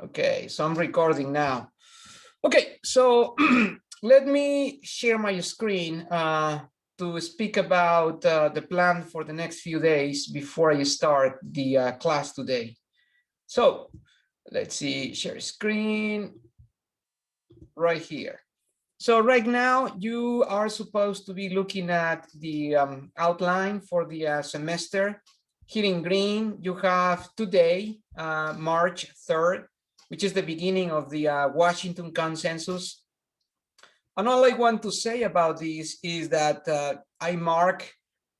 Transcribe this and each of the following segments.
Okay, so I'm recording now. Okay, so let me share my screen to speak about the plan for the next few days before I start the class today. So let's see, share screen right here. So right now you are supposed to be looking at the outline for the semester. Here in green, you have today, March 3rd, which is the beginning of the Washington Consensus. And all I want to say about this is that I mark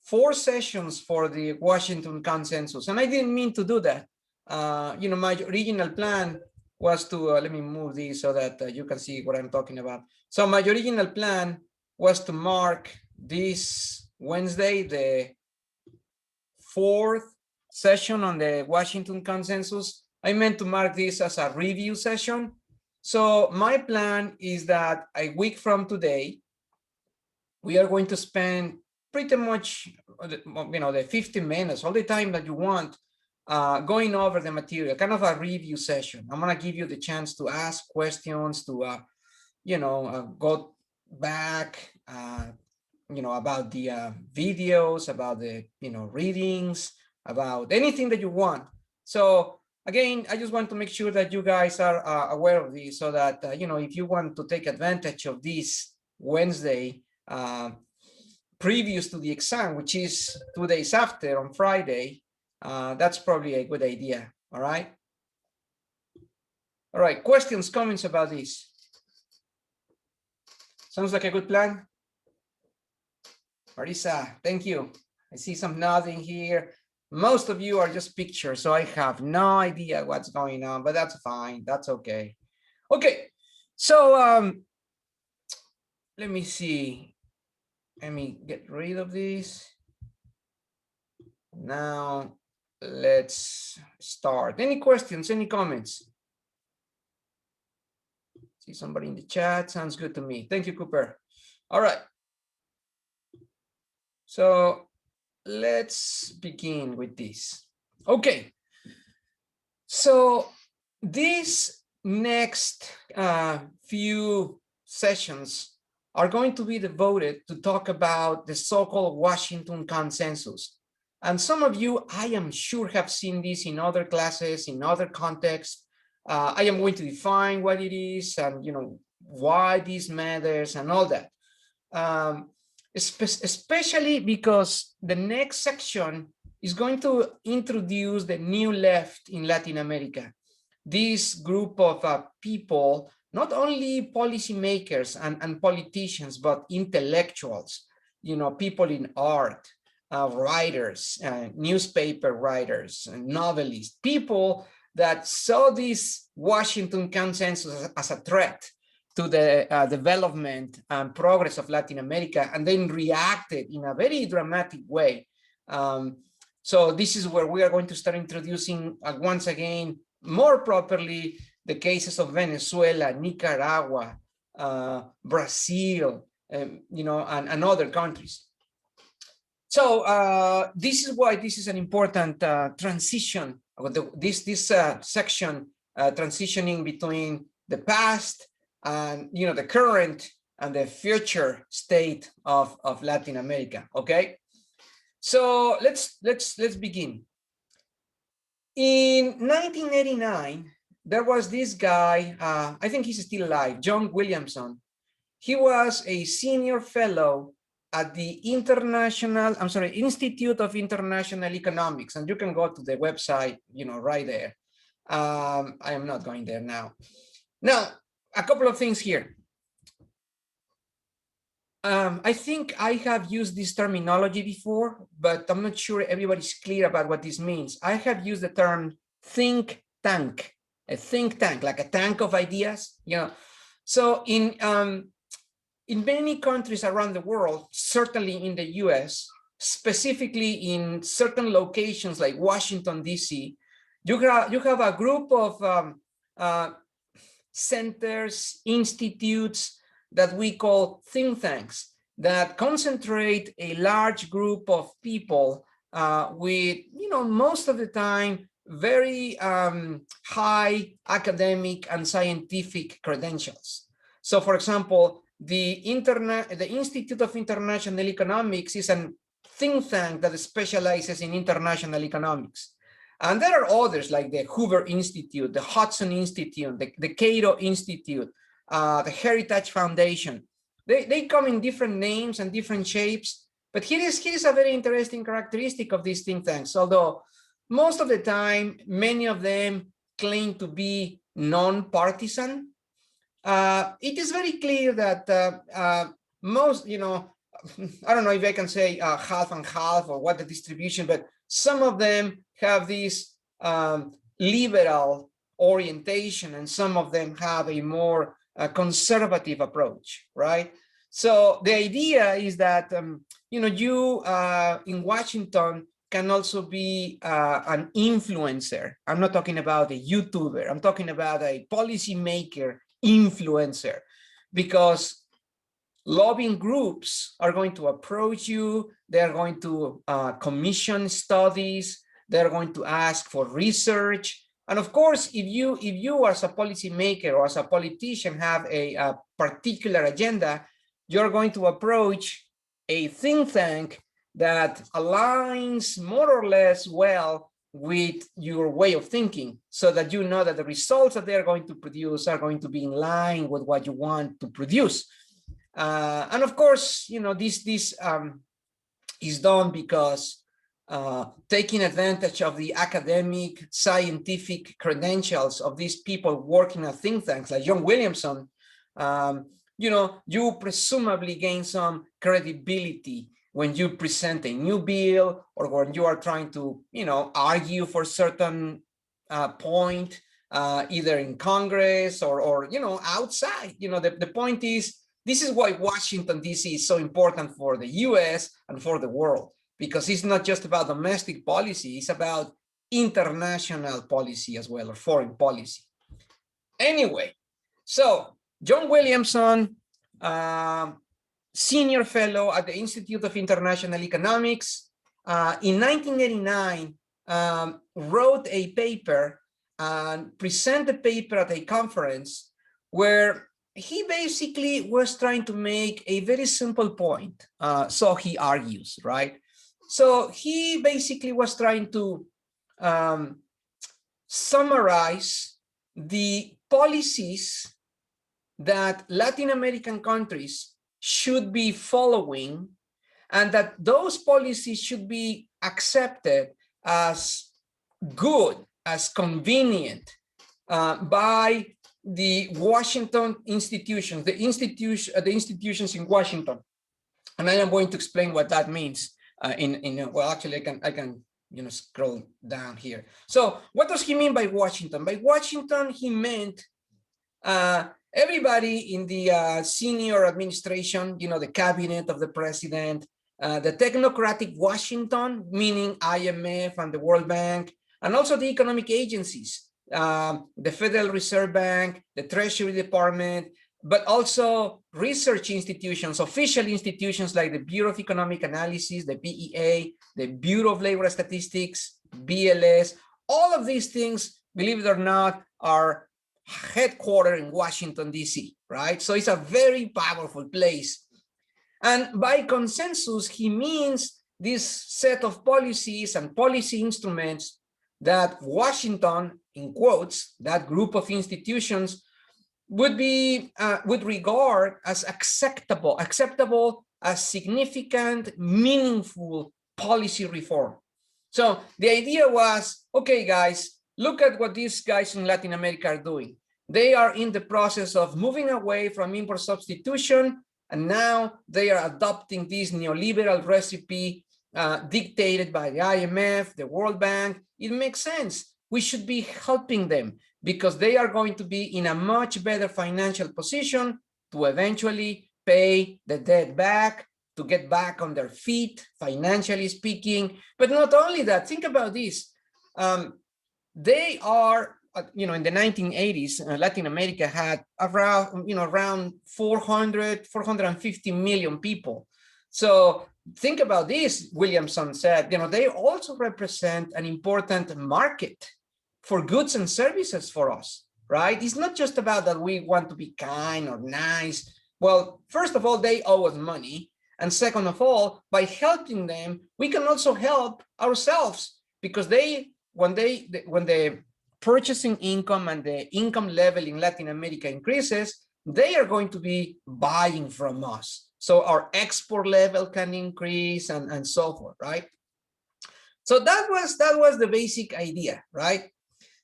4 sessions for the Washington Consensus, and I didn't mean to do that. My original plan was to, let me move this so that you can see what I'm talking about. So my original plan was to mark this Wednesday, the 4th session on the Washington Consensus. I meant to mark this as a review session. So my plan is that a week from today, we are going to spend pretty much, the 15 minutes, all the time that you want, going over the material, kind of a review session. I'm going to give you the chance to ask questions, to, go back, about the videos, about the, readings, about anything that you want. So again, I just want to make sure that you guys are aware of this so that, if you want to take advantage of this Wednesday, previous to the exam, which is 2 days after on Friday, that's probably a good idea. All right. All right. Questions, comments about this? Sounds like a good plan. Marisa, thank you. I see some nodding here. Most of you are just pictures, so I have no idea what's going on, but that's fine. That's okay. Okay, so let me see. Let me get rid of this. Now, let's start. Any questions, any comments? See somebody in the chat. Sounds good to me. Thank you, Cooper. All right. So let's begin with this. Okay. So these next few sessions are going to be devoted to talk about the so-called Washington Consensus. And some of you, I am sure, have seen this in other classes, in other contexts. I am going to define what it is and, why this matters and all that. Especially because the next section is going to introduce the new left in Latin America. This group of people, not only policymakers and politicians, but intellectuals, people in art, writers, newspaper writers, novelists, people that saw this Washington Consensus as a threat to the development and progress of Latin America, and then reacted in a very dramatic way. So this is where we are going to start introducing, once again, more properly, the cases of Venezuela, Nicaragua, Brazil, and other countries. So this is why this is an important transition. This section transitioning between the past and the current and the future state of Latin America. Okay, so let's begin. In 1989, there was this guy. I think he's still alive, John Williamson. He was a senior fellow at the Institute of International Economics, and you can go to the website, right there. I am not going there now. Now, a couple of things here. I think I have used this terminology before, but I'm not sure everybody's clear about what this means. I have used the term think tank, a think tank, like a tank of ideas. So in many countries around the world, certainly in the US, specifically in certain locations like Washington, D.C., you have a group of centers, institutes that we call think tanks that concentrate a large group of people with, most of the time, very high academic and scientific credentials. So, for example, the Institute of International Economics is a think tank that specializes in international economics. And there are others like the Hoover Institute, the Hudson Institute, the Cato Institute, the Heritage Foundation. They come in different names and different shapes, but here is a very interesting characteristic of these think tanks. Although most of the time, many of them claim to be non-partisan, it is very clear that most, I don't know if I can say half and half or what the distribution, but some of them have this liberal orientation and some of them have a more conservative approach, right? So the idea is that, you in Washington can also be an influencer. I'm not talking about a YouTuber. I'm talking about a policymaker influencer, because lobbying groups are going to approach you. They're going to commission studies. They're going to ask for research. And of course, if you as a policymaker or as a politician have a particular agenda, you're going to approach a think tank that aligns more or less well with your way of thinking, so that you know that the results that they're going to produce are going to be in line with what you want to produce. And of course, this is done because taking advantage of the academic, scientific credentials of these people working at think tanks like John Williamson, you presumably gain some credibility when you present a new bill or when you are trying to, argue for certain point, either in Congress or outside. The point is, this is why Washington, D.C. is so important for the U.S. and for the world, because it's not just about domestic policy, it's about international policy as well, or foreign policy. Anyway, so John Williamson, senior fellow at the Institute of International Economics, in 1989, wrote a paper and presented the paper at a conference where he basically was trying to make a very simple point. So he argues, right? So he basically was trying to summarize the policies that Latin American countries should be following, and that those policies should be accepted as good, as convenient by the Washington institutions, the institutions in Washington. And I am going to explain what that means well, actually I can scroll down here. So what does he mean by Washington? By Washington, he meant everybody in the senior administration, the cabinet of the president, the technocratic Washington, meaning IMF and the World Bank, and also the economic agencies, the Federal Reserve Bank, the Treasury Department, but also research institutions, official institutions like the Bureau of Economic Analysis, the BEA, the Bureau of Labor Statistics, BLS. All of these things, believe it or not, are headquartered in Washington, D.C., right? So it's a very powerful place. And by consensus, he means this set of policies and policy instruments that Washington, in quotes, that group of institutions, would regard as acceptable as significant, meaningful policy reform. So the idea was, okay, guys, look at what these guys in Latin America are doing. They are in the process of moving away from import substitution, and now they are adopting this neoliberal recipe dictated by the IMF, the World Bank. It makes sense. We should be helping them because they are going to be in a much better financial position to eventually pay the debt back, to get back on their feet, financially speaking. But not only that, think about this. They are, in the 1980s, Latin America had around 450 million people. So think about this, Williamson said, they also represent an important market for goods and services for us, right? It's not just about that we want to be kind or nice. Well, first of all, they owe us money. And second of all, by helping them, we can also help ourselves, because when the purchasing income and the income level in Latin America increases, they are going to be buying from us. So our export level can increase and so forth, right? So that was the basic idea, right?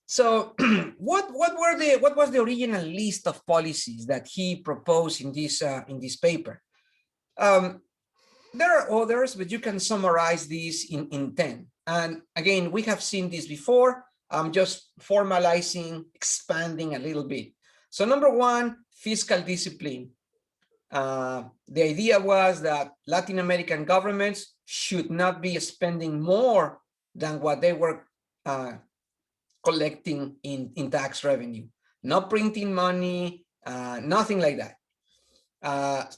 So what was the original list of policies that he proposed in this paper? There are others, but you can summarize these in 10. And again, we have seen this before. I'm just formalizing, expanding a little bit. So number one, fiscal discipline. The idea was that Latin American governments should not be spending more than what they were collecting in tax revenue. Not printing money, nothing like that.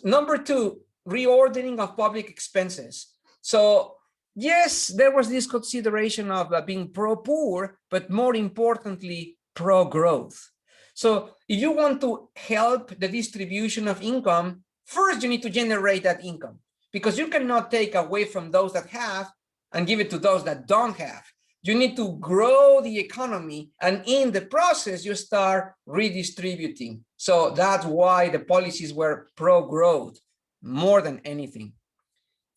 Number two, reordering of public expenses. So yes, there was this consideration of being pro-poor, but more importantly, pro-growth. So if you want to help the distribution of income, first you need to generate that income, because you cannot take away from those that have and give it to those that don't have. You need to grow the economy, and in the process, you start redistributing. So that's why the policies were pro-growth more than anything.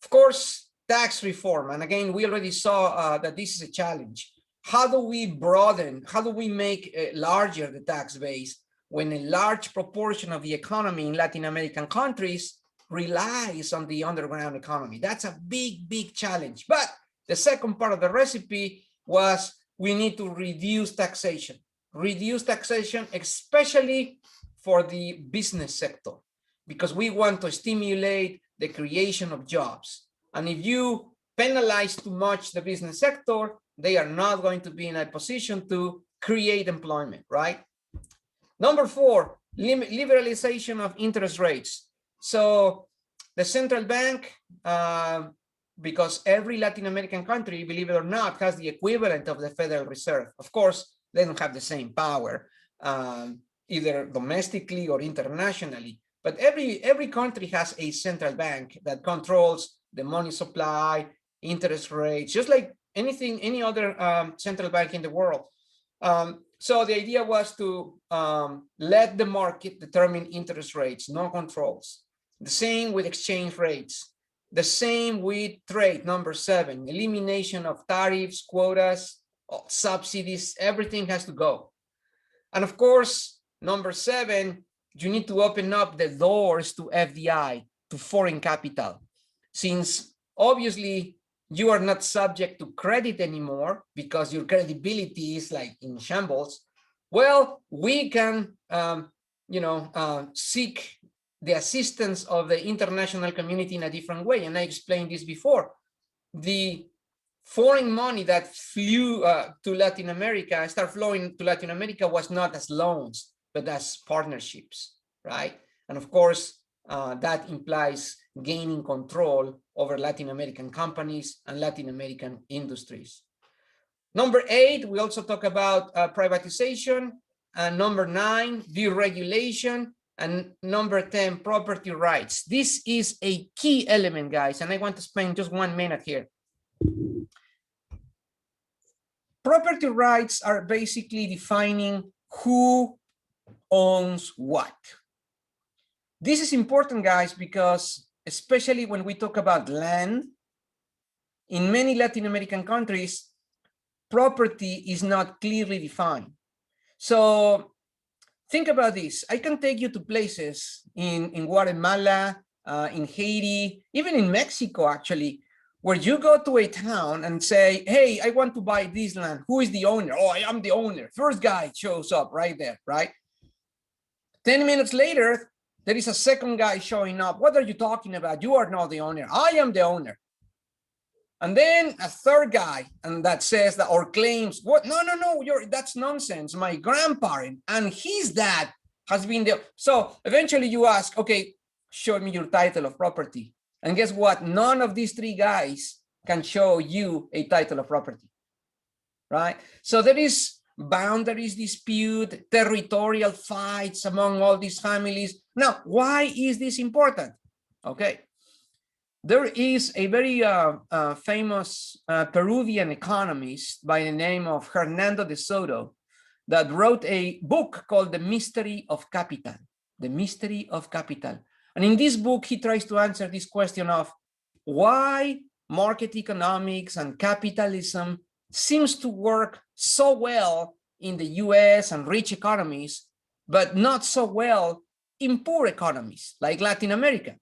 Of course, tax reform. And again, we already saw that this is a challenge. How do we broaden, how do we make larger the tax base when a large proportion of the economy in Latin American countries relies on the underground economy? That's a big, big challenge. But the second part of the recipe was we need to reduce taxation, especially for the business sector, because we want to stimulate the creation of jobs. And if you penalize too much the business sector, they are not going to be in a position to create employment, right? Number four, liberalization of interest rates. So the central bank, because every Latin American country, believe it or not, has the equivalent of the Federal Reserve. Of course, they don't have the same power, either domestically or internationally. But every country has a central bank that controls the money supply, interest rates, just like any other central bank in the world. So the idea was to let the market determine interest rates, no controls. The same with exchange rates. The same with trade, number 7, elimination of tariffs, quotas, subsidies, everything has to go. And of course, number 7, you need to open up the doors to FDI, to foreign capital. Since obviously you are not subject to credit anymore because your credibility is like in shambles, well, we can, seek the assistance of the international community in a different way. And I explained this before. The foreign money that flew to Latin America, started flowing to Latin America, was not as loans, but as partnerships, right? And of course, that implies gaining control over Latin American companies and Latin American industries. Number 8, we also talk about privatization. And number 9, deregulation. And number 10, property rights. This is a key element, guys, and I want to spend just 1 minute here. Property rights are basically defining who owns what. This is important, guys, because especially when we talk about land, in many Latin American countries, property is not clearly defined. So think about this. I can take you to places in Guatemala, in Haiti, even in Mexico, actually, where you go to a town and say, hey, I want to buy this land. Who is the owner? Oh, I am the owner. First guy shows up right there, right? 10 minutes later, there is a second guy showing up. What are you talking about? You are not the owner. I am the owner. And then a third guy, and that says that, or claims, what? No, that's nonsense. My grandparent and his dad has been there. So eventually you ask, okay, show me your title of property. And guess what? None of these 3 guys can show you a title of property, right? So there is boundaries dispute, territorial fights among all these families. Now, why is this important? Okay. There is a very famous Peruvian economist by the name of Hernando de Soto that wrote a book called The Mystery of Capital. The Mystery of Capital. And in this book, he tries to answer this question of why market economics and capitalism seems to work so well in the US and rich economies, but not so well in poor economies like Latin America.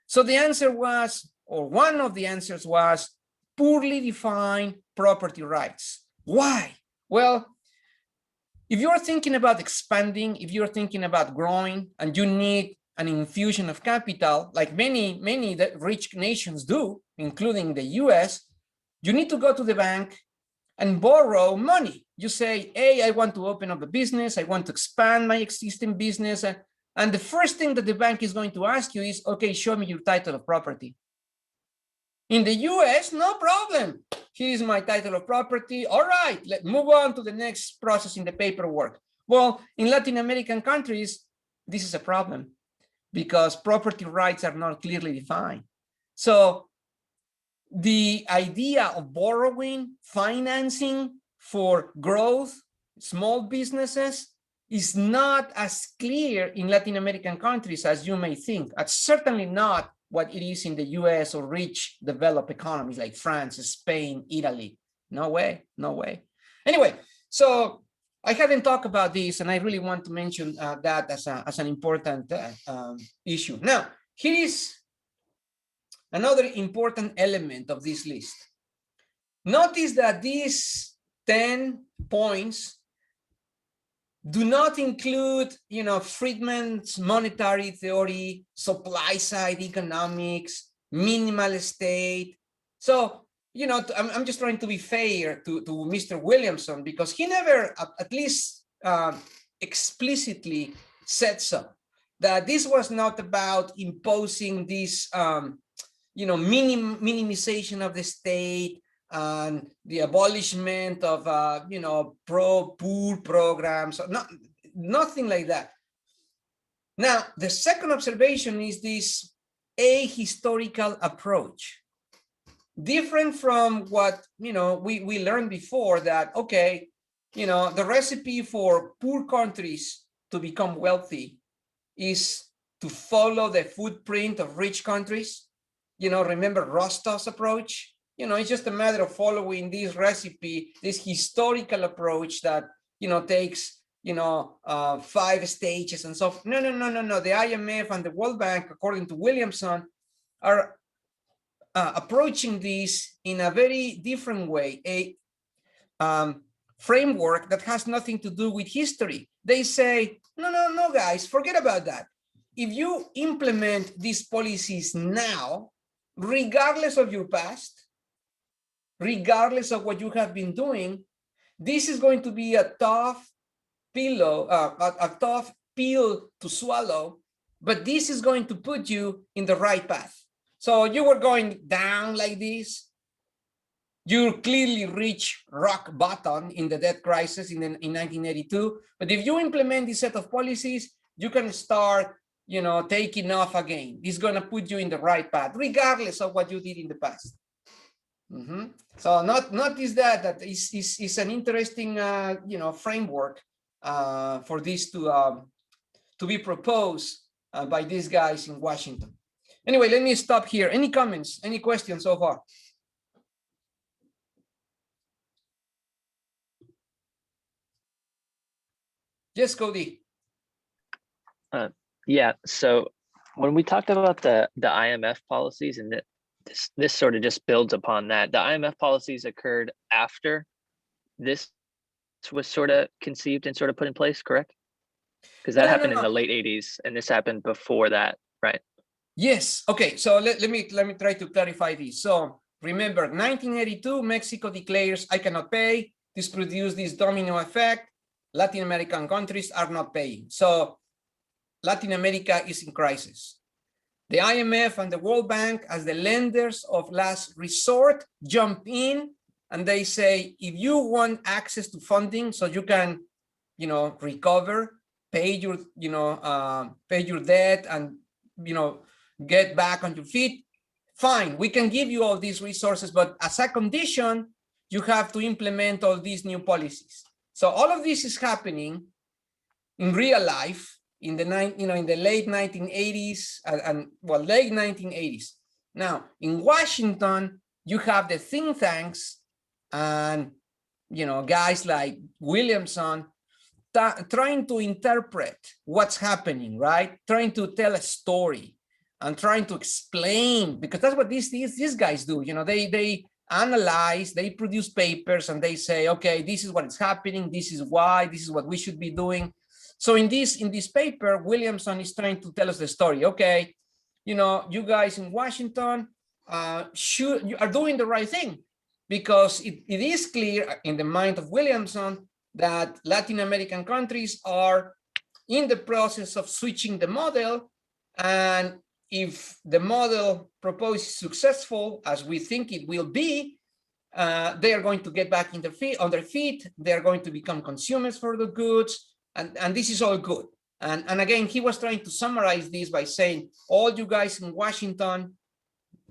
So the answer was, or one of the answers was, poorly defined property rights. Why? Well, if you're thinking about expanding, if you're thinking about growing, and you need an infusion of capital, like many rich nations do, including the US, you need to go to the bank and borrow money. You say, hey, I want to open up a business, I want to expand my existing business, and the first thing that the bank is going to ask you is, okay, show me your title of property. In the US, no problem. Here is my title of property. All right, let's move on to the next process in the paperwork. Well, in Latin American countries, this is a problem because property rights are not clearly defined. So the idea of borrowing, financing for growth, small businesses, is not as clear in Latin American countries as you may think. It's certainly not what it is in the US or rich developed economies like France, Spain, Italy. No way, no way. Anyway, so I haven't talked about this, and I really want to mention that as an important issue. Now, here is another important element of this list. Notice that these 10 points do not include, Friedman's monetary theory, supply side economics, minimal state. So, I'm just trying to be fair to Mr. Williamson because he never, at least explicitly said so, that this was not about imposing this, minimization of the state, and the abolishment of pro-poor programs, nothing like that. Now, the second observation is this ahistorical approach, different from what we learned before, that okay, the recipe for poor countries to become wealthy is to follow the footprint of rich countries. Remember Rostov's approach? It's just a matter of following this recipe, this historical approach that, takes, 5 stages and so forth. No. The IMF and the World Bank, according to Williamson, are approaching this in a very different way, a framework that has nothing to do with history. They say, no, guys, forget about that. If you implement these policies now, regardless of your past, regardless of what you have been doing, this is going to be a tough pill to swallow, but this is going to put you in the right path. So you were going down like this. You clearly reached rock bottom in the debt crisis in 1982. But if you implement this set of policies, you can start, taking off again. It's going to put you in the right path, regardless of what you did in the past. So notice that is an interesting framework for this to be proposed by these guys in Washington. Anyway, let me stop here. Any comments? Any questions so far? Yes, Cody. Yeah. So when we talked about the IMF policies, and this sort of just builds upon that. The IMF policies occurred after this was sort of conceived and sort of put in place, correct? Because that happened in the late 80s, and this happened before that, right? Yes. Okay. So let me try to clarify this. So remember, 1982, Mexico declares I cannot pay. This produced this domino effect. Latin American countries are not paying. So Latin America is in crisis. The IMF and the World Bank, as the lenders of last resort, jump in and they say, if you want access to funding so you can, recover, pay your, pay your debt and, get back on your feet, fine, we can give you all these resources, but as a condition, you have to implement all these new policies. So all of this is happening in real life in the late 1980s and late 1980s. Now in Washington, you have the think tanks and guys like Williamson trying to interpret what's happening, right? Trying to tell a story and trying to explain, because that's what these guys do. They analyze, they produce papers, and they say, okay, this is what is happening, this is why, this is what we should be doing. So in this paper, Williamson is trying to tell us the story. Okay, you guys in Washington you are doing the right thing, because it is clear in the mind of Williamson that Latin American countries are in the process of switching the model, and if the model proposed is successful, as we think it will be, they are going to get back on their feet. They are going to become consumers for the goods, and this is all good. And again, he was trying to summarize this by saying, all you guys in Washington,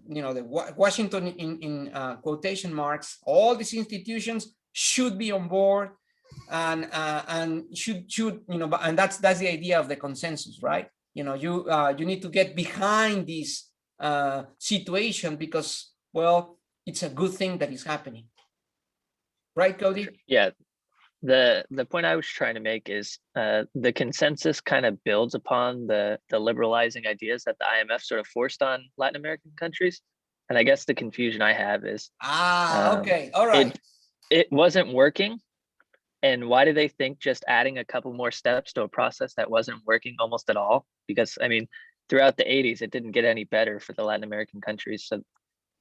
the Washington in quotation marks, all these institutions should be on board, and should and that's the idea of the consensus, right? You need to get behind this situation because, well, it's a good thing that is happening, right, Cody? Yeah, the point I was trying to make is the consensus kind of builds upon the liberalizing ideas that the IMF sort of forced on Latin American countries. And I guess the confusion I have is okay, all right, it wasn't working. And why do they think just adding a couple more steps to a process that wasn't working almost at all? Because I mean, throughout the 80s, it didn't get any better for the Latin American countries. So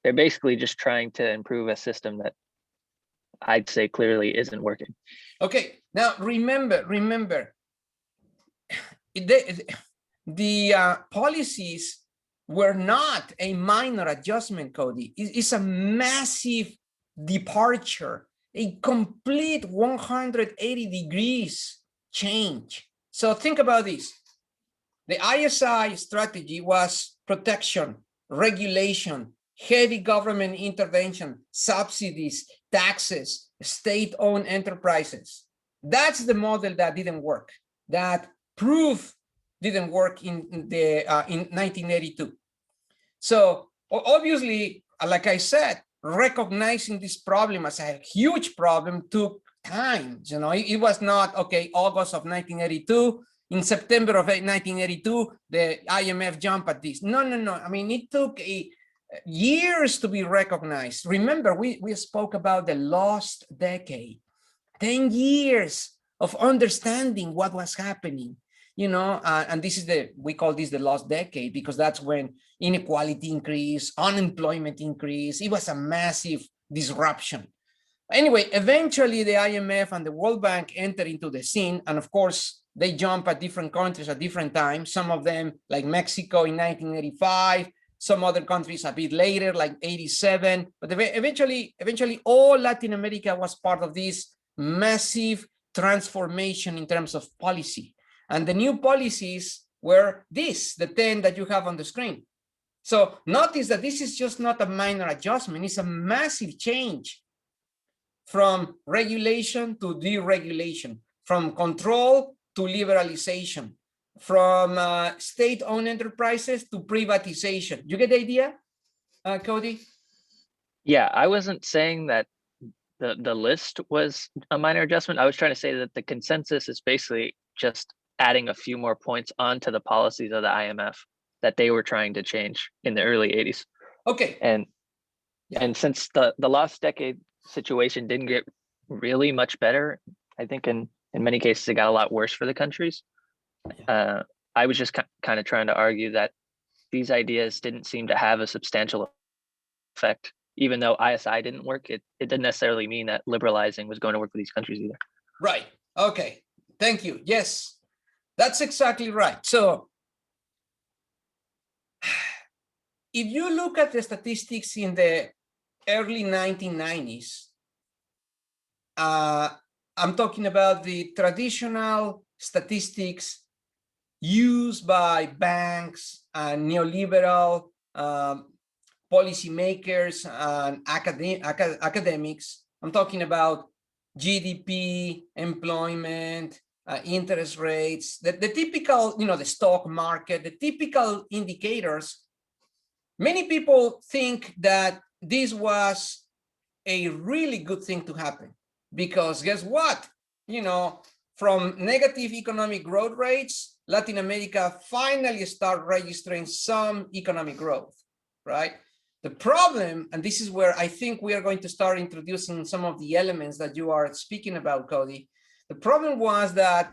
they're basically just trying to improve a system that I'd say clearly isn't working. Okay, now remember, the policies were not a minor adjustment, Cody. It's a massive departure, a complete 180 degrees change. So think about this. The ISI strategy was protection, regulation, heavy government intervention, subsidies, taxes, state-owned enterprises. That's the model that didn't work, that proof didn't work in 1982. So obviously, like I said, recognizing this problem as a huge problem took time. It was not, okay, August of 1982, in September of 1982, the IMF jumped at this. No. I mean, it took years to be recognized. Remember, we spoke about the lost decade, 10 years of understanding what was happening. And this is we call this the lost decade, because that's when inequality increased, unemployment increased. It was a massive disruption. Anyway, eventually the IMF and the World Bank entered into the scene, and of course they jump at different countries at different times. Some of them, like Mexico in 1985, some other countries a bit later, like 87. But eventually all Latin America was part of this massive transformation in terms of policy. And the new policies were the 10 that you have on the screen. So notice that this is just not a minor adjustment, it's a massive change from regulation to deregulation, from control to liberalization, from state-owned enterprises to privatization. You get the idea, Cody? Yeah, I wasn't saying that the list was a minor adjustment. I was trying to say that the consensus is basically just adding a few more points onto the policies of the IMF that they were trying to change in the early 80s. Okay. And since the lost decade situation didn't get really much better, I think in many cases it got a lot worse for the countries. I was just kind of trying to argue that these ideas didn't seem to have a substantial effect. Even though ISI didn't work, it didn't necessarily mean that liberalizing was going to work for these countries either. Right. Okay. Thank you. Yes, that's exactly right. So if you look at the statistics in the early 1990s, I'm talking about the traditional statistics used by banks and neoliberal policymakers and academics. I'm talking about GDP, employment, interest rates, the typical, the stock market, the typical indicators. Many people think that this was a really good thing to happen because guess what? From negative economic growth rates, Latin America finally start registering some economic growth, right? The problem, and this is where I think we are going to start introducing some of the elements that you are speaking about, Cody. The problem was that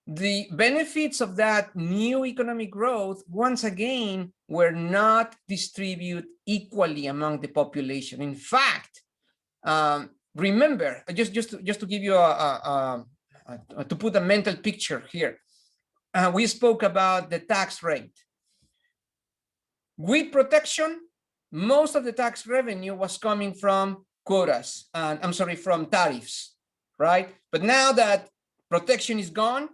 the benefits of that new economic growth, once again, were not distributed equally among the population. In fact, remember, just to give you to put a mental picture here, we spoke about the tax rate. With protection, most of the tax revenue was coming from quotas, and I'm sorry, from tariffs, right? But now that protection is gone,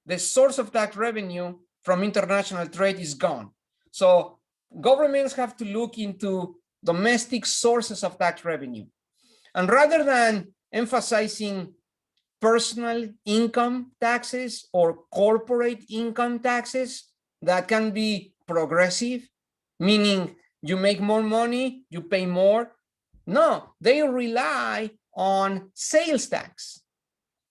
the source of tax revenue from international trade is gone. So governments have to look into domestic sources of tax revenue. And rather than emphasizing personal income taxes or corporate income taxes that can be progressive, meaning you make more money, you pay more. No, they rely on sales tax.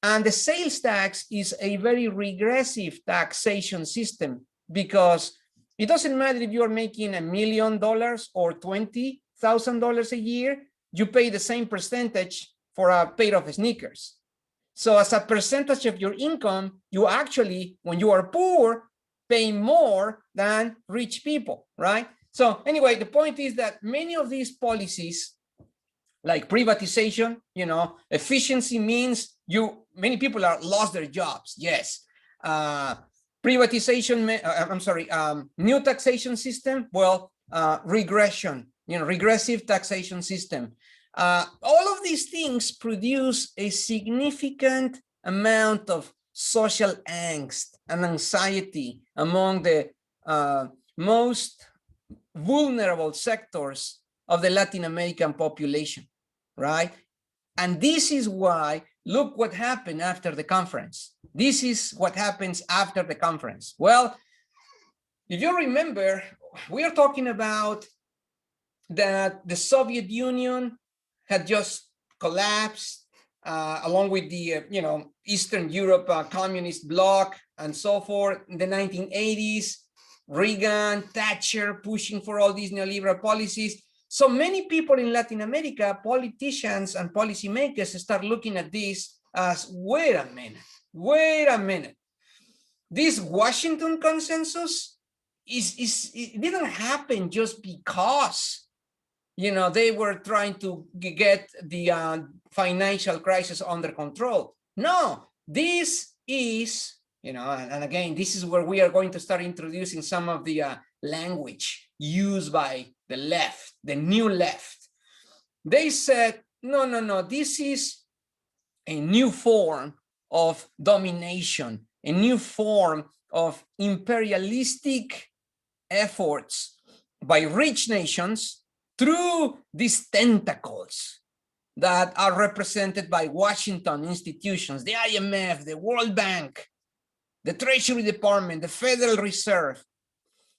And the sales tax is a very regressive taxation system because it doesn't matter if you're making $1 million or $20,000 a year, you pay the same percentage for a pair of sneakers. So as a percentage of your income, you actually, when you are poor, pay more than rich people, right? So anyway, the point is that many of these policies, like privatization, efficiency means many people are lost their jobs. Yes. Privatization, new taxation system, well, regression, regressive taxation system. All of these things produce a significant amount of social angst and anxiety among the most vulnerable sectors of the Latin American population, right? And this is why, look what happened after the conference. This is what happens after the conference. Well, if you remember, we are talking about that the Soviet Union had just collapsed, along with the Eastern Europe communist bloc and so forth in the 1980s. Reagan, Thatcher pushing for all these neoliberal policies. So many people in Latin America, politicians and policymakers, start looking at this as, wait a minute. This Washington consensus it didn't happen just because they were trying to get the financial crisis under control. No, this is, and again, this is where we are going to start introducing some of the language used by the left, the new left. They said, no, this is a new form of domination, a new form of imperialistic efforts by rich nations through these tentacles that are represented by Washington institutions, the IMF, the World Bank, the Treasury Department, the Federal Reserve,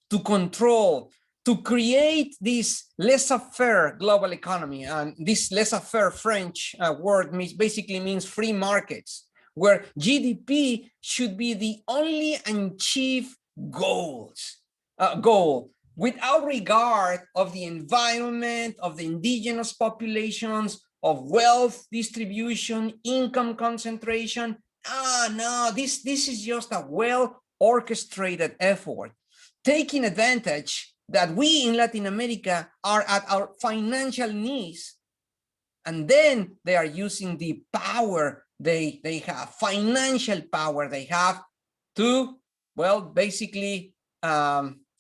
to control, to create this laissez-faire global economy. And this laissez-faire French word basically means free markets, where GDP should be the only and chief goal, without regard of the environment, of the indigenous populations, of wealth distribution, income concentration. No, this is just a well-orchestrated effort, taking advantage that we in Latin America are at our financial knees, and then they are using the power they have, financial power they have, to, well, basically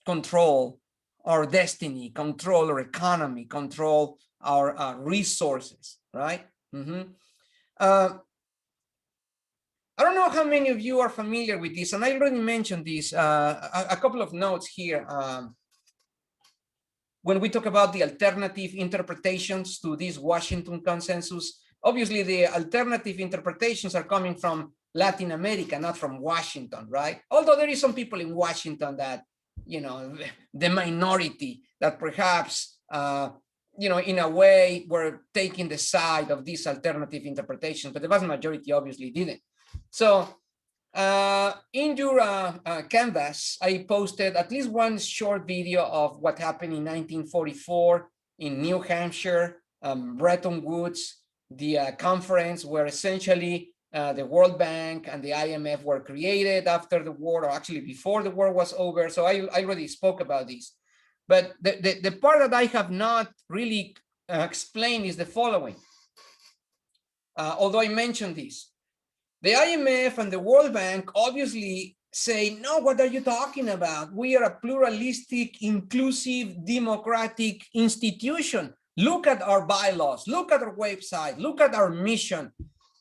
control our destiny, control our economy, control our resources, right? I don't know how many of you are familiar with this, and I already mentioned this, a couple of notes here. When we talk about the alternative interpretations to this Washington consensus, obviously the alternative interpretations are coming from Latin America, not from Washington, right? Although there is some people in Washington that, you know, the minority that perhaps, you know, in a way were taking the side of these alternative interpretations, but the vast majority obviously didn't. So in your canvas, I posted at least one short video of what happened in 1944 in New Hampshire, Bretton Woods, the conference where essentially the World Bank and the IMF were created after the war, or actually before the war was over. So I already spoke about this. But the part that I have not really explained is the following. Although I mentioned this. The IMF and the World Bank obviously say, no, what are you talking about? We are a pluralistic, inclusive, democratic institution. Look at our bylaws, look at our website, look at our mission.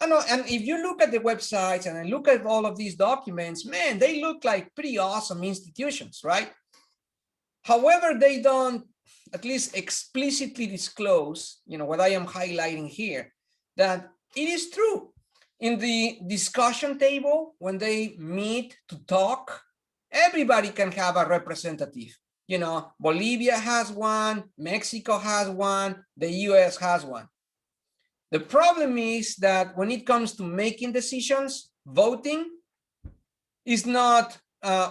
And if you look at the websites and look at all of these documents, man, they look like pretty awesome institutions, right? However, they don't at least explicitly disclose, you know, what I am highlighting here, that it is true. In the discussion table, when they meet to talk, everybody can have a representative. You know, Bolivia has one, Mexico has one, the US has one. The problem is that when it comes to making decisions, voting is not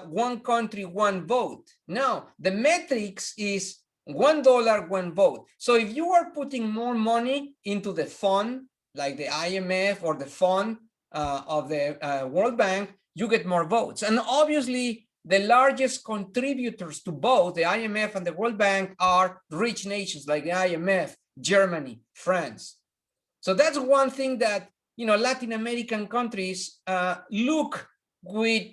one country, one vote. No, the metrics is $1, one vote. So if you are putting more money into the fund, like the IMF or the fund of the World Bank, you get more votes. And obviously, the largest contributors to both the IMF and the World Bank are rich nations like the IMF, Germany, France. So that's one thing that, you know, Latin American countries look with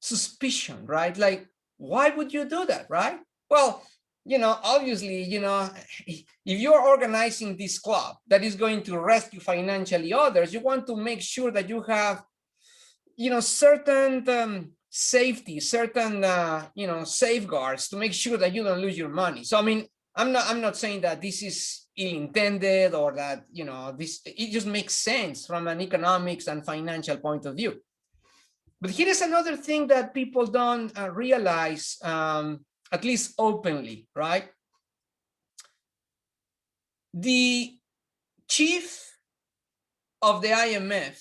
suspicion, right? Like, why would you do that, right? Well, you know, obviously, you know, if you're organizing this club that is going to rescue financially others, you want to make sure that you have, you know, certain safety, certain, you know, safeguards to make sure that you don't lose your money. So, I mean, I'm not saying that this is ill-intended or that, you know, it just makes sense from an economics and financial point of view. But here is another thing that people don't realize, at least openly, right? The chief of the IMF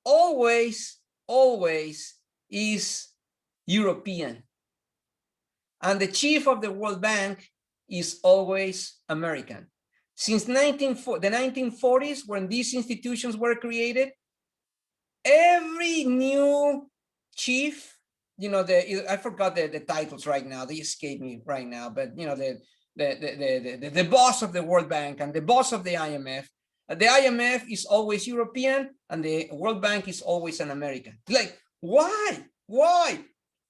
always is European. And the chief of the World Bank is always American. Since the 1940s, when these institutions were created, every new chief, you know, I forgot the titles right now, they escape me right now, but you know, the boss of the World Bank and the boss of the IMF is always European and the World Bank is always an American. Like, why?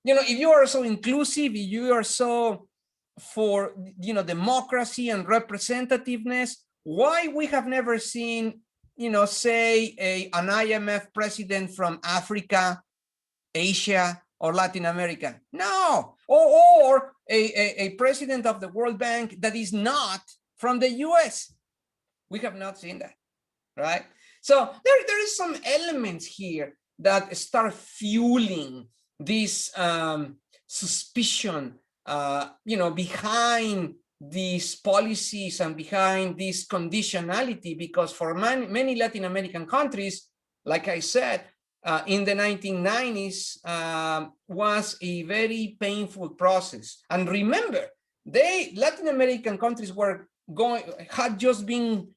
You know, if you are so inclusive, if you are so for, you know, democracy and representativeness, why we have never seen, you know, say an IMF president from Africa, Asia, or Latin America? No, or a president of the World Bank that is not from the US. We have not seen that, right? So there is some elements here that start fueling this suspicion, you know, behind these policies and behind this conditionality, because for many Latin American countries, like I said, in the 1990s was a very painful process. And remember, Latin American countries had just been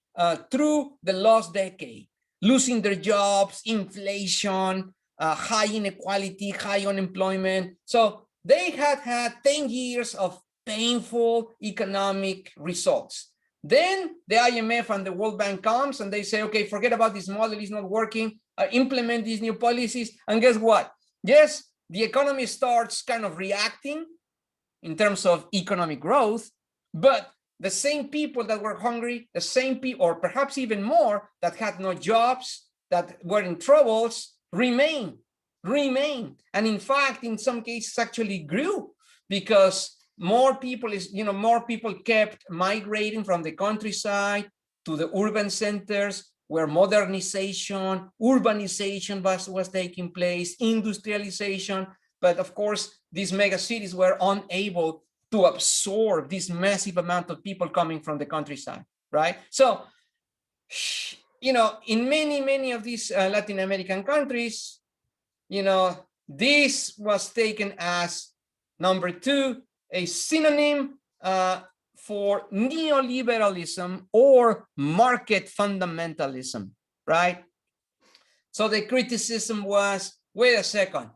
through the last decade, losing their jobs, inflation, high inequality, high unemployment. So they had 10 years of painful economic results. Then the IMF and the World Bank comes and they say, okay, forget about this model, it's not working, implement these new policies. And guess what? Yes, the economy starts kind of reacting in terms of economic growth, but the same people that were hungry, the same people, or perhaps even more, that had no jobs, that were in troubles, remain. And in fact, in some cases actually grew, because more people kept migrating from the countryside to the urban centers, where modernization, urbanization was taking place, industrialization. But of course, these mega cities were unable to absorb this massive amount of people coming from the countryside, right? So, in many of these Latin American countries, this was taken as, number two, a synonym for neoliberalism or market fundamentalism, right? So the criticism was, wait a second,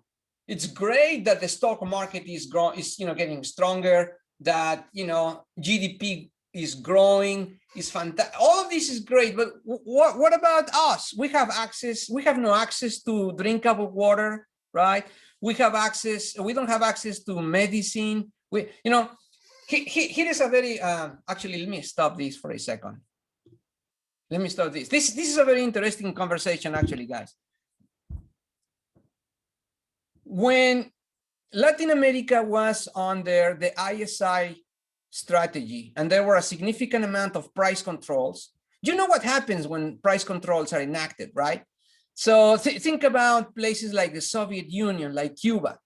it's great that the stock market is getting stronger, that GDP is growing, is fantastic. All of this is great, but what about us? We have no access to drinkable water, right? We don't have access to medicine. Here is a very, actually, let me stop this for a second. Let me stop this. This is a very interesting conversation, actually, guys. When Latin America was under the ISI strategy, and there were a significant amount of price controls, you know what happens when price controls are enacted, right? So think about places like the Soviet Union, like Cuba.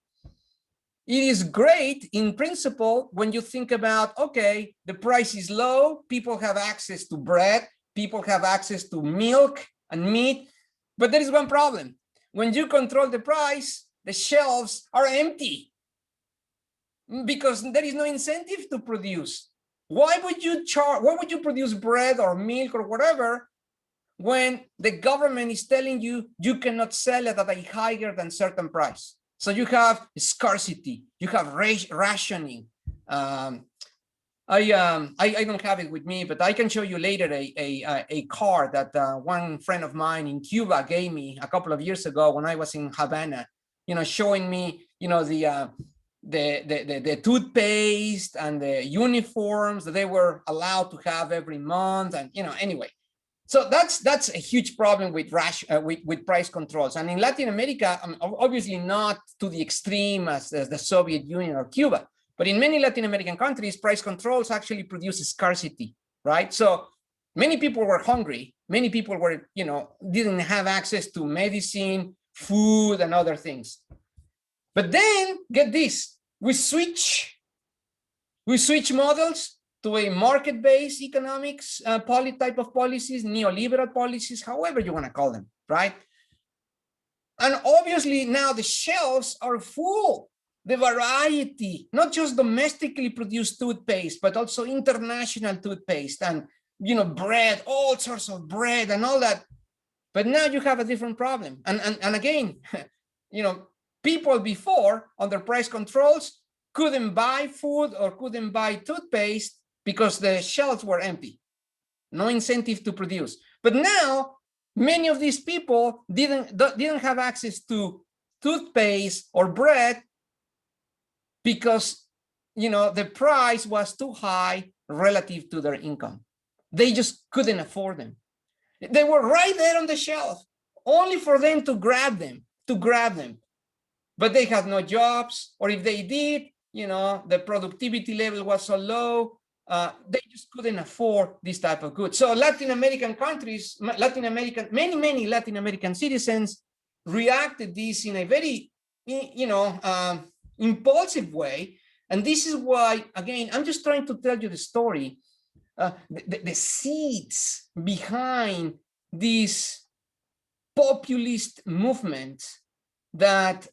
It is great in principle when you think about, okay, the price is low, people have access to bread, people have access to milk and meat, but there is one problem. When you control the price, the shelves are empty because there is no incentive to produce. Why would you produce bread or milk or whatever when the government is telling you you cannot sell it at a higher than certain price? So you have scarcity, you have rationing. I don't have it with me, but I can show you later a card that one friend of mine in Cuba gave me a couple of years ago when I was in Havana, showing me, the toothpaste and the uniforms that they were allowed to have every month, and anyway. So that's a huge problem with price controls. And in Latin America, obviously not to the extreme as the Soviet Union or Cuba, but in many Latin American countries, price controls actually produce scarcity, right? So many people were hungry. Many people were, didn't have access to medicine, food, and other things. But then, get this, we switch models to a market-based economics type of policies, neoliberal policies, however you want to call them, right? And obviously now the shelves are full. The variety, not just domestically produced toothpaste, but also international toothpaste and, bread, all sorts of bread and all that. But now you have a different problem. And again, people before under price controls couldn't buy food or couldn't buy toothpaste because the shelves were empty, no incentive to produce. But now, many of these people didn't have access to toothpaste or bread because, the price was too high relative to their income. They just couldn't afford them. They were right there on the shelf, only for them to grab them. But they had no jobs, or if they did, the productivity level was so low, they just couldn't afford this type of goods. So Latin American countries, many Latin American citizens reacted this in a very, impulsive way. And this is why, again, I'm just trying to tell you the story, the seeds behind this populist movement that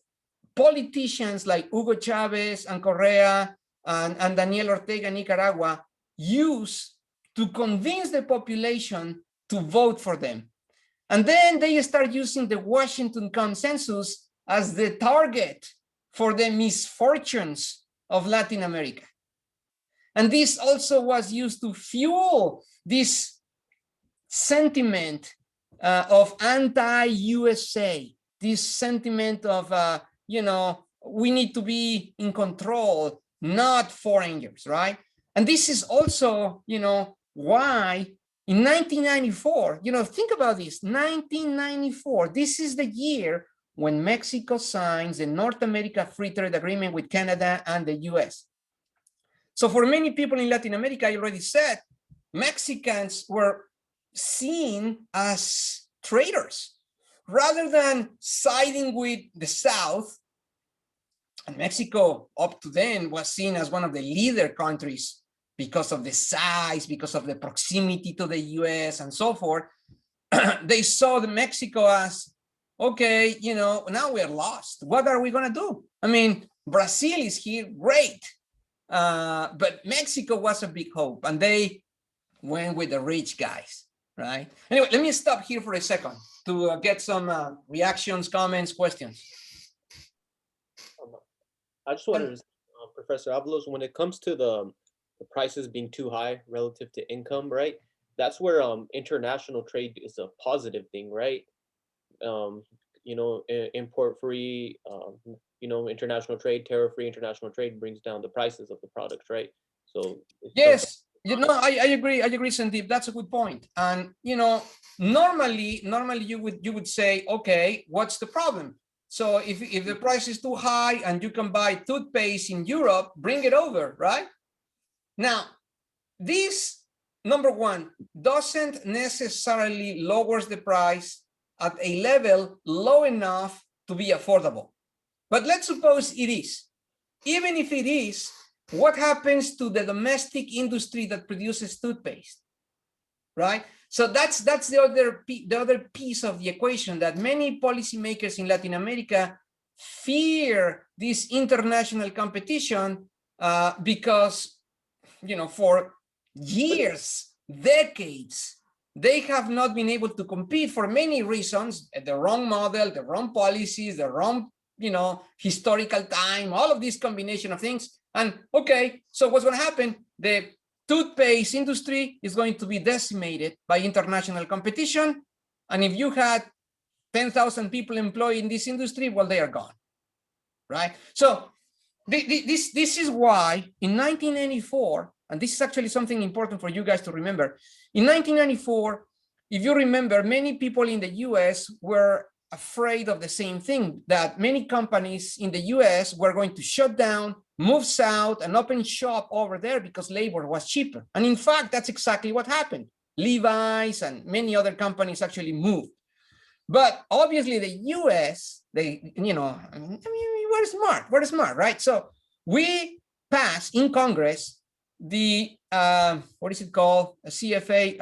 politicians like Hugo Chavez and Correa and Daniel Ortega in Nicaragua use to convince the population to vote for them. And then they start using the Washington Consensus as the target for the misfortunes of Latin America. And this also was used to fuel this sentiment of anti-USA, this sentiment of, we need to be in control, not foreigners, right? And this is also, why in 1994, think about this, 1994, this is the year when Mexico signs the North America Free Trade Agreement with Canada and the US. So for many people in Latin America, I already said, Mexicans were seen as traitors rather than siding with the South. And Mexico, up to then, was seen as one of the leader countries because of the size, because of the proximity to the US and so forth. They saw the Mexico as, okay, now we're lost. What are we going to do? I mean, Brazil is here, great. But Mexico was a big hope, and they went with the rich guys, right? Anyway, let me stop here for a second to get some reactions, comments, questions. I just wanted to, Professor Avalos, when it comes to the prices being too high relative to income, right? That's where international trade is a positive thing, right? Import free, international trade, tariff free international trade brings down the prices of the products, right? So yes, I agree. I agree, Sandeep. That's a good point. And normally you would say, okay, what's the problem? So if the price is too high and you can buy toothpaste in Europe, bring it over, right? Now, this, number one, doesn't necessarily lowers the price at a level low enough to be affordable. But let's suppose it is. Even if it is, what happens to the domestic industry that produces toothpaste, right? So that's the other piece of the equation, that many policymakers in Latin America fear this international competition because, for years, decades, they have not been able to compete for many reasons: the wrong model, the wrong policies, the wrong, historical time, all of this combination of things. And okay, so what's going to happen? The toothpaste industry is going to be decimated by international competition. And if you had 10,000 people employed in this industry, well, they are gone, right? So this is why in 1994, and this is actually something important for you guys to remember. In 1994, if you remember, many people in the US were afraid of the same thing, that many companies in the US were going to shut down, move south, and open shop over there because labor was cheaper. And in fact, that's exactly what happened. Levi's and many other companies actually moved. But obviously the US, we're smart, right? So we passed in Congress the, what is it called? A CFA.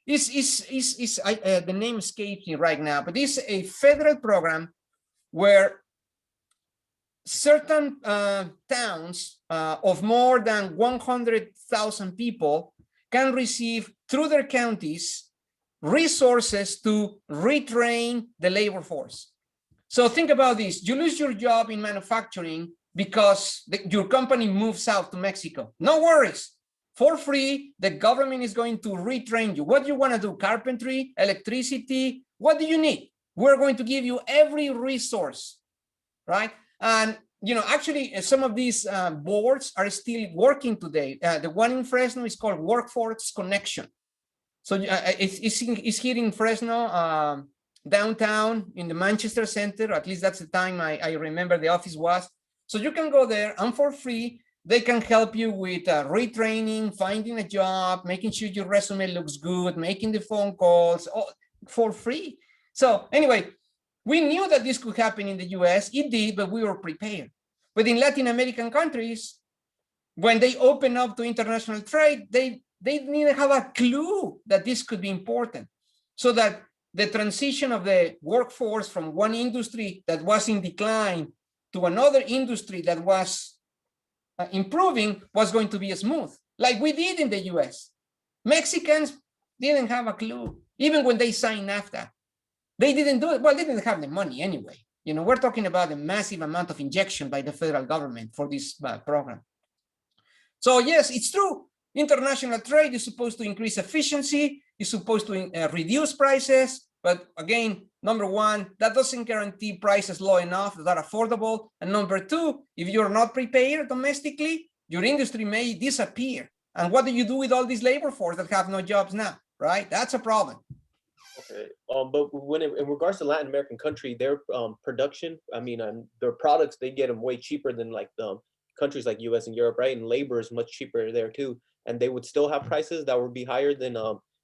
The name escapes me right now, but this is a federal program where certain towns of more than 100,000 people can receive through their counties resources to retrain the labor force. So think about this. You lose your job in manufacturing because your company moves out to Mexico. No worries. For free, the government is going to retrain you. What do you want to do? Carpentry, electricity? What do you need? We're going to give you every resource, right? And actually, some of these boards are still working today. The one in Fresno is called Workforce Connection. So it's here in Fresno, downtown in the Manchester Center. At least that's the time I remember the office was. So you can go there, and for free, they can help you with retraining, finding a job, making sure your resume looks good, making the phone calls, all for free. So anyway, we knew that this could happen in the US. It did, but we were prepared. But in Latin American countries, when they open up to international trade, they didn't have a clue that this could be important. So that the transition of the workforce from one industry that was in decline to another industry that was improving was going to be smooth, like we did in the US. Mexicans didn't have a clue, even when they signed NAFTA. They didn't do it. Well, they didn't have the money anyway. We're talking about a massive amount of injection by the federal government for this program. So yes, it's true. International trade is supposed to increase efficiency, is supposed to reduce prices. But again, number one, that doesn't guarantee prices low enough that are affordable. And number two, if you're not prepared domestically, your industry may disappear. And what do you do with all these labor force that have no jobs now, right? That's a problem. Okay. But when in regards to Latin American country, their production, their products, they get them way cheaper than like the countries like US and Europe, right? And labor is much cheaper there too. And they would still have prices that would be higher than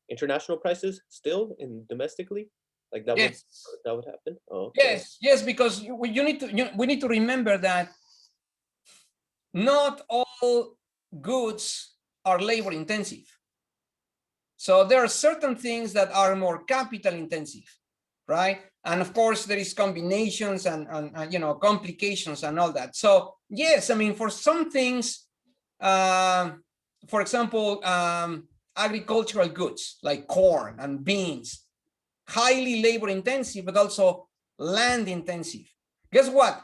international prices still in domestically. Like that Yes. would happen. Oh, okay. Yes, because we need to remember that not all goods are labor intensive. So there are certain things that are more capital intensive, right? And of course, there is combinations and complications and all that. So yes, I mean, for some things, for example, agricultural goods like corn and beans, highly labor intensive, but also land intensive. Guess what?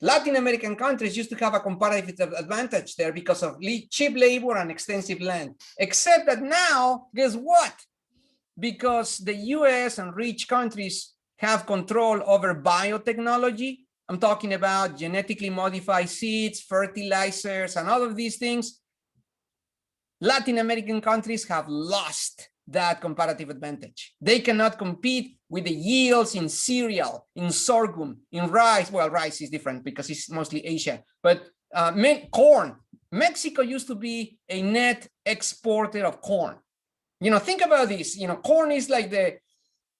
Latin American countries used to have a comparative advantage there because of cheap labor and extensive land. Except that now, guess what? Because the US and rich countries have control over biotechnology. I'm talking about genetically modified seeds, fertilizers, and all of these things. Latin American countries have lost that comparative advantage. They cannot compete with the yields in cereal, in sorghum, in rice. Well, rice is different because it's mostly Asia, but corn. Mexico used to be a net exporter of corn. Think about this. Corn is like the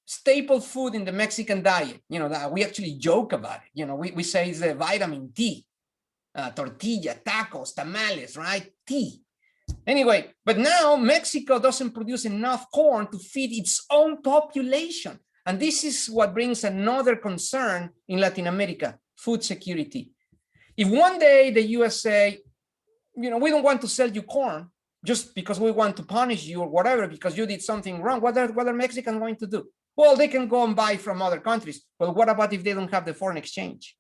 staple food in the Mexican diet. That we actually joke about it. We say it's the vitamin T, tortilla, tacos, tamales, right? Tea. Anyway, but now Mexico doesn't produce enough corn to feed its own population. And this is what brings another concern in Latin America, food security. If one day the US say, we don't want to sell you corn just because we want to punish you or whatever, because you did something wrong, what are Mexicans going to do? Well, they can go and buy from other countries. But what about if they don't have the foreign exchange,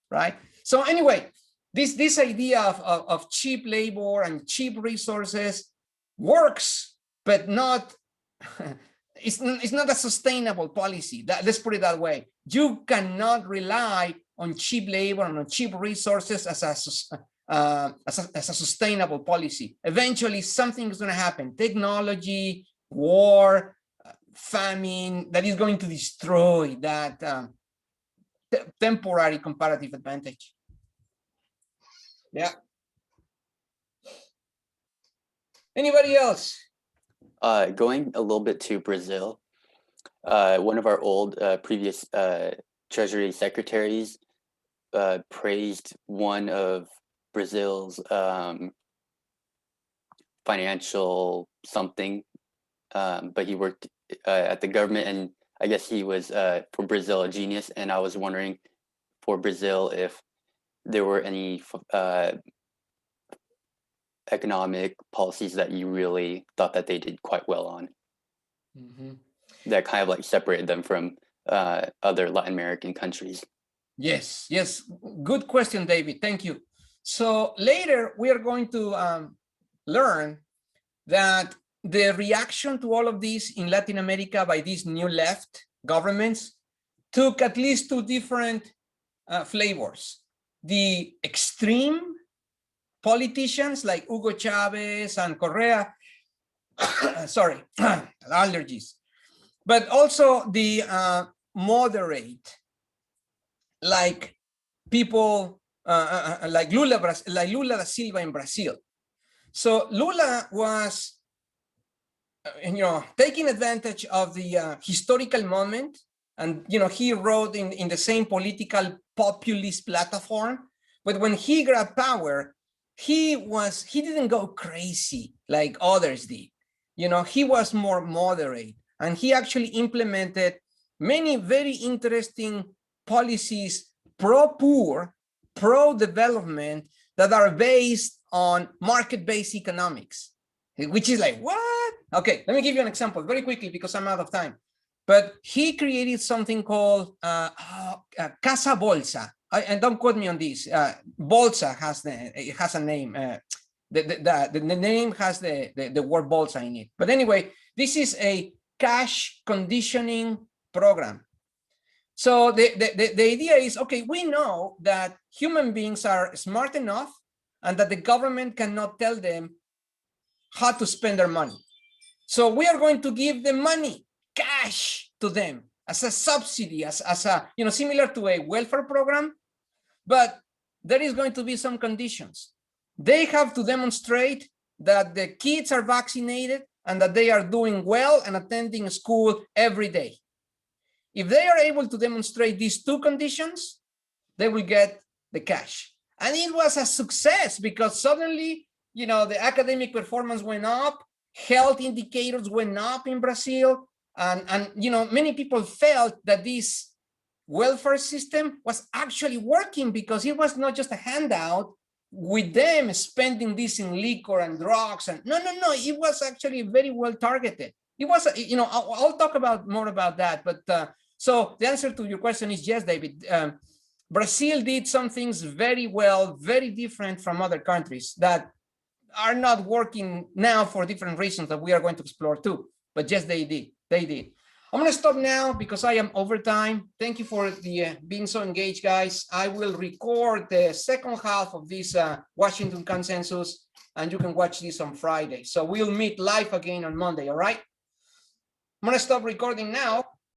right? So anyway, this idea of cheap labor and cheap resources works, but not, it's not a sustainable policy. Let's put it that way. You cannot rely on cheap labor and on cheap resources as a sustainable policy. Eventually, something is going to happen. Technology, war, famine, that is going to destroy that temporary comparative advantage. Yeah. Anybody else? Going a little bit to Brazil, one of our old previous Treasury secretaries praised one of Brazil's financial something, but he worked at the government, and I guess he was for Brazil a genius. And I was wondering for Brazil if there were any economic policies that you really thought that they did quite well on, that kind of like separated them from other Latin American countries. Yes, good question, David. Thank you. So later we are going to learn that the reaction to all of this in Latin America by these new left governments took at least two different flavors. The extreme politicians like Hugo Chavez and Correa, sorry, allergies, but also the moderate, like people like Lula da Silva in Brazil. So Lula was, taking advantage of the historical moment, and he wrote in the same political populist platform. But when he grabbed power, he didn't go crazy like others did. He was more moderate, and he actually implemented many very interesting policies pro-poor, pro-development that are based on market-based economics, which is like, what? Okay, let me give you an example very quickly because I'm out of time. But he created something called Casa Bolsa. And don't quote me on this. Bolsa has a name. The name has the word bolsa in it. But anyway, this is a cash conditioning program. So the idea is, okay, we know that human beings are smart enough and that the government cannot tell them how to spend their money. So we are going to give the money, cash, to them as a subsidy, as a, similar to a welfare program, but there is going to be some conditions. They have to demonstrate that the kids are vaccinated and that they are doing well and attending school every day. If they are able to demonstrate these two conditions, they will get the cash. And it was a success because suddenly, the academic performance went up, health indicators went up in Brazil, and many people felt that this welfare system was actually working because it was not just a handout with them spending this in liquor and drugs. And no, it was actually very well targeted. It was, I'll talk more about that. But so the answer to your question is yes, David. Brazil did some things very well, very different from other countries that are not working now for different reasons that we are going to explore too. But yes, they did. I'm going to stop now because I am over time. Thank you for being so engaged, guys. I will record the second half of this Washington consensus, and you can watch this on Friday. So we'll meet live again on Monday, all right? I'm going to stop recording now.